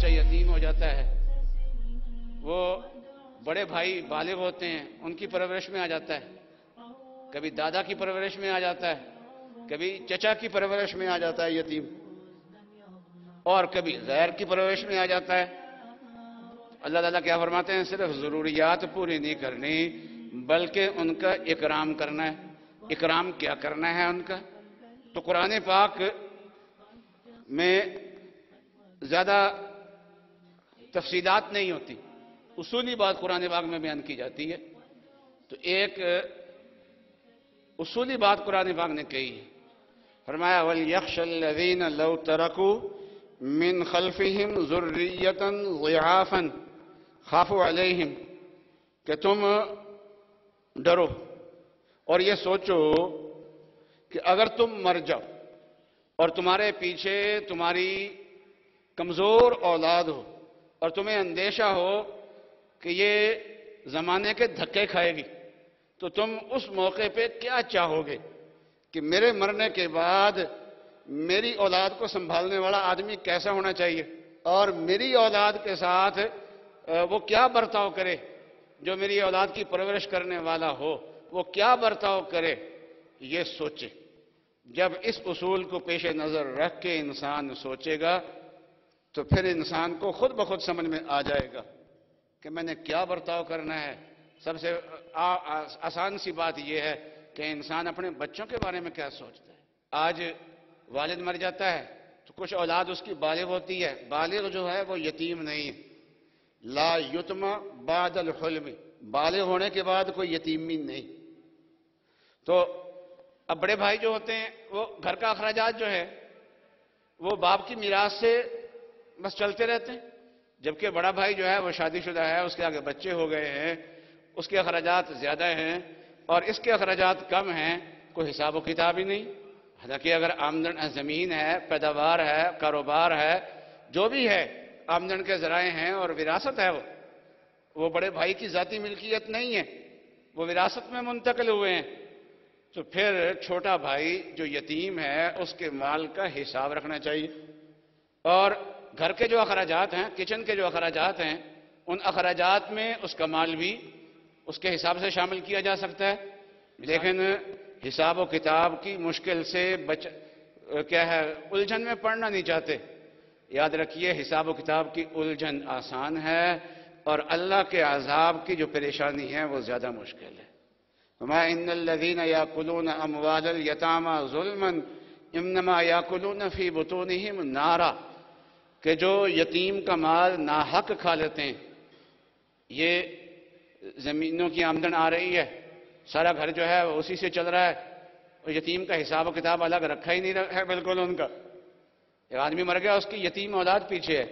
بچہ یتیم ہو جاتا ہے، وہ بڑے بھائی بالغ ہوتے ہیں، ان کی پرورش میں آ جاتا ہے، کبھی دادا کی پرورش میں آ جاتا ہے، کبھی چچا کی پرورش میں آ جاتا ہے یتیم، اور کبھی غیر کی پرورش میں آ جاتا ہے۔ اللہ تعالیٰ کیا فرماتے ہیں؟ صرف ضروریات پوری نہیں کرنی بلکہ ان کا اکرام کرنا ہے۔ اکرام کیا کرنا ہے ان کا؟ تو قرآن پاک میں زیادہ تفصیلات نہیں ہوتی، اصولی بات قرآن پاک میں بیان کی جاتی ہے۔ تو ایک اصولی بات قرآن پاک نے کہی ہے، فرمایا وَلْيَخْشَ الَّذِينَ لَوْ تَرَكُوا مِنْ خَلْفِهِمْ ذُرِّيَّةً ضِعَافًا خَافُوا عَلَيْهِمْ، کہ تم ڈرو اور یہ سوچو کہ اگر تم مر جاؤ اور تمہارے پیچھے تمہاری کمزور اولاد ہو اور تمہیں اندیشہ ہو کہ یہ زمانے کے دھکے کھائے گی، تو تم اس موقع پہ کیا چاہو گے کہ میرے مرنے کے بعد میری اولاد کو سنبھالنے والا آدمی کیسا ہونا چاہیے، اور میری اولاد کے ساتھ وہ کیا برتاؤ کرے، جو میری اولاد کی پرورش کرنے والا ہو وہ کیا برتاؤ کرے۔ یہ سوچے، جب اس اصول کو پیش نظر رکھ کے انسان سوچے گا تو پھر انسان کو خود بخود سمجھ میں آ جائے گا کہ میں نے کیا برتاؤ کرنا ہے۔ سب سے آسان سی بات یہ ہے کہ انسان اپنے بچوں کے بارے میں کیا سوچتا ہے۔ آج والد مر جاتا ہے تو کچھ اولاد اس کی بالغ ہوتی ہے، بالغ جو ہے وہ یتیم نہیں ہے، لا یتم بعد الحلم، بالغ ہونے کے بعد کوئی یتیمی نہیں۔ تو اب بڑے بھائی جو ہوتے ہیں وہ گھر کا اخراجات جو ہے وہ باپ کی میراث سے بس چلتے رہتے ہیں، جبکہ بڑا بھائی جو ہے وہ شادی شدہ ہے، اس کے آگے بچے ہو گئے ہیں، اس کے اخراجات زیادہ ہیں اور اس کے اخراجات کم ہیں، کوئی حساب و کتاب ہی نہیں۔ حالانکہ اگر آمدن زمین ہے، پیداوار ہے، کاروبار ہے، جو بھی ہے آمدن کے ذرائع ہیں اور وراثت ہے، وہ بڑے بھائی کی ذاتی ملکیت نہیں ہے، وہ وراثت میں منتقل ہوئے ہیں، تو پھر چھوٹا بھائی جو یتیم ہے اس کے مال کا حساب رکھنا چاہیے، اور گھر کے جو اخراجات ہیں، کچن کے جو اخراجات ہیں، ان اخراجات میں اس کا مال بھی اس کے حساب سے شامل کیا جا سکتا ہے۔ لیکن حساب و کتاب کی مشکل سے کیا ہے الجھن میں پڑنا نہیں چاہتے۔ یاد رکھیے حساب و کتاب کی الجھن آسان ہے اور اللہ کے عذاب کی جو پریشانی ہے وہ زیادہ مشکل ہے۔ وَمَا إِنَّ الَّذِينَ يَأْكُلُونَ أَمْوَالَ الْيَتَامَى ظُلْمًا إِنَّمَا يَأْكُلُونَ فِي بُطُونِهِمْ نَارًا، کہ جو یتیم کا مال ناحق کھا لیتے ہیں، یہ زمینوں کی آمدن آ رہی ہے، سارا گھر جو ہے وہ اسی سے چل رہا ہے، اور یتیم کا حساب و کتاب الگ رکھا ہی نہیں ہے بالکل ان کا۔ ایک آدمی مر گیا، اس کی یتیم اولاد پیچھے ہے،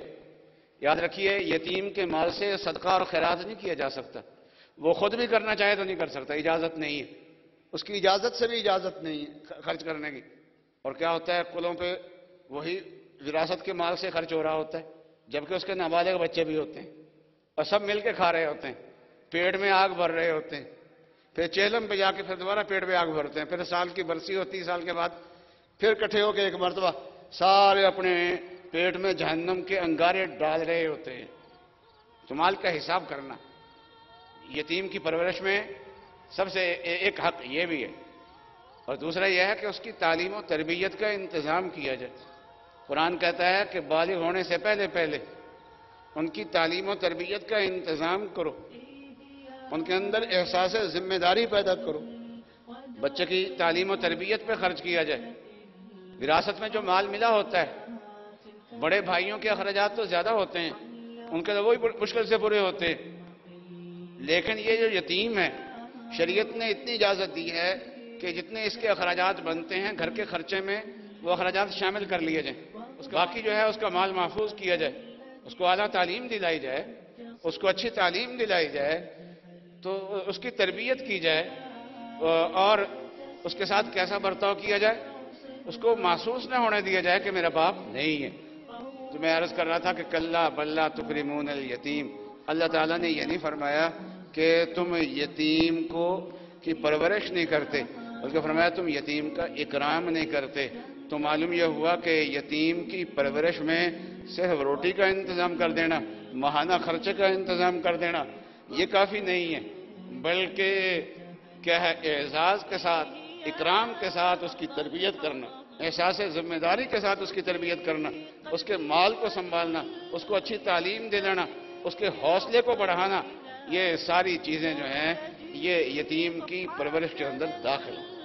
یاد رکھیے یتیم کے مال سے صدقہ اور خیرات نہیں کیا جا سکتا، وہ خود بھی کرنا چاہے تو نہیں کر سکتا، اجازت نہیں ہے، اس کی اجازت سے بھی اجازت نہیں ہے خرچ کرنے کی۔ اور کیا ہوتا ہے کلوں پہ وہی وراثت کے مال سے خرچ ہو رہا ہوتا ہے، جبکہ اس کے نابالغ بچے بھی ہوتے ہیں اور سب مل کے کھا رہے ہوتے ہیں، پیٹ میں آگ بھر رہے ہوتے ہیں، پھر چیلم پہ جا کے پھر دوبارہ پیٹ میں آگ بھرتے ہیں، پھر سال کی برسی ہوتی ہے، سال کے بعد پھر کٹھے ہو کے ایک مرتبہ سارے اپنے پیٹ میں جہنم کے انگارے ڈال رہے ہوتے ہیں۔ تو مال کا حساب کرنا، یتیم کی پرورش میں سب سے ایک حق یہ بھی ہے، اور دوسرا یہ ہے کہ اس کی تعلیم و تربیت کا انتظام کیا جائے۔ قرآن کہتا ہے کہ بالغ ہونے سے پہلے پہلے ان کی تعلیم و تربیت کا انتظام کرو، ان کے اندر احساس ذمہ داری پیدا کرو، بچے کی تعلیم و تربیت پہ خرچ کیا جائے۔ وراثت میں جو مال ملا ہوتا ہے، بڑے بھائیوں کے اخراجات تو زیادہ ہوتے ہیں، ان کے تو وہی مشکل سے پورے ہوتے ہیں، لیکن یہ جو یتیم ہے شریعت نے اتنی اجازت دی ہے کہ جتنے اس کے اخراجات بنتے ہیں گھر کے خرچے میں وہ اخراجات شامل کر لیے جائیں، باقی جو ہے اس کا مال محفوظ کیا جائے، اس کو اعلیٰ تعلیم دلائی جائے، اس کو اچھی تعلیم دلائی جائے، تو اس کی تربیت کی جائے، اور اس کے ساتھ کیسا برتاؤ کیا جائے، اس کو محسوس نہ ہونے دیا جائے کہ میرا باپ نہیں ہے۔ تو میں عرض کر رہا تھا کہ کلا بلا تکرمون الیتیم، اللہ تعالیٰ نے یہ نہیں فرمایا کہ تم یتیم کی پرورش نہیں کرتے، بلکہ فرمایا تم یتیم کا اکرام نہیں کرتے، تو معلوم یہ ہوا کہ یتیم کی پرورش میں صرف روٹی کا انتظام کر دینا، ماہانہ خرچے کا انتظام کر دینا یہ کافی نہیں ہے، بلکہ کیا ہے اعزاز کے ساتھ، اکرام کے ساتھ اس کی تربیت کرنا، احساس ذمہ داری کے ساتھ اس کی تربیت کرنا، اس کے مال کو سنبھالنا، اس کو اچھی تعلیم دے دینا، اس کے حوصلے کو بڑھانا، یہ ساری چیزیں جو ہیں یہ یتیم کی پرورش کے اندر داخل ہیں۔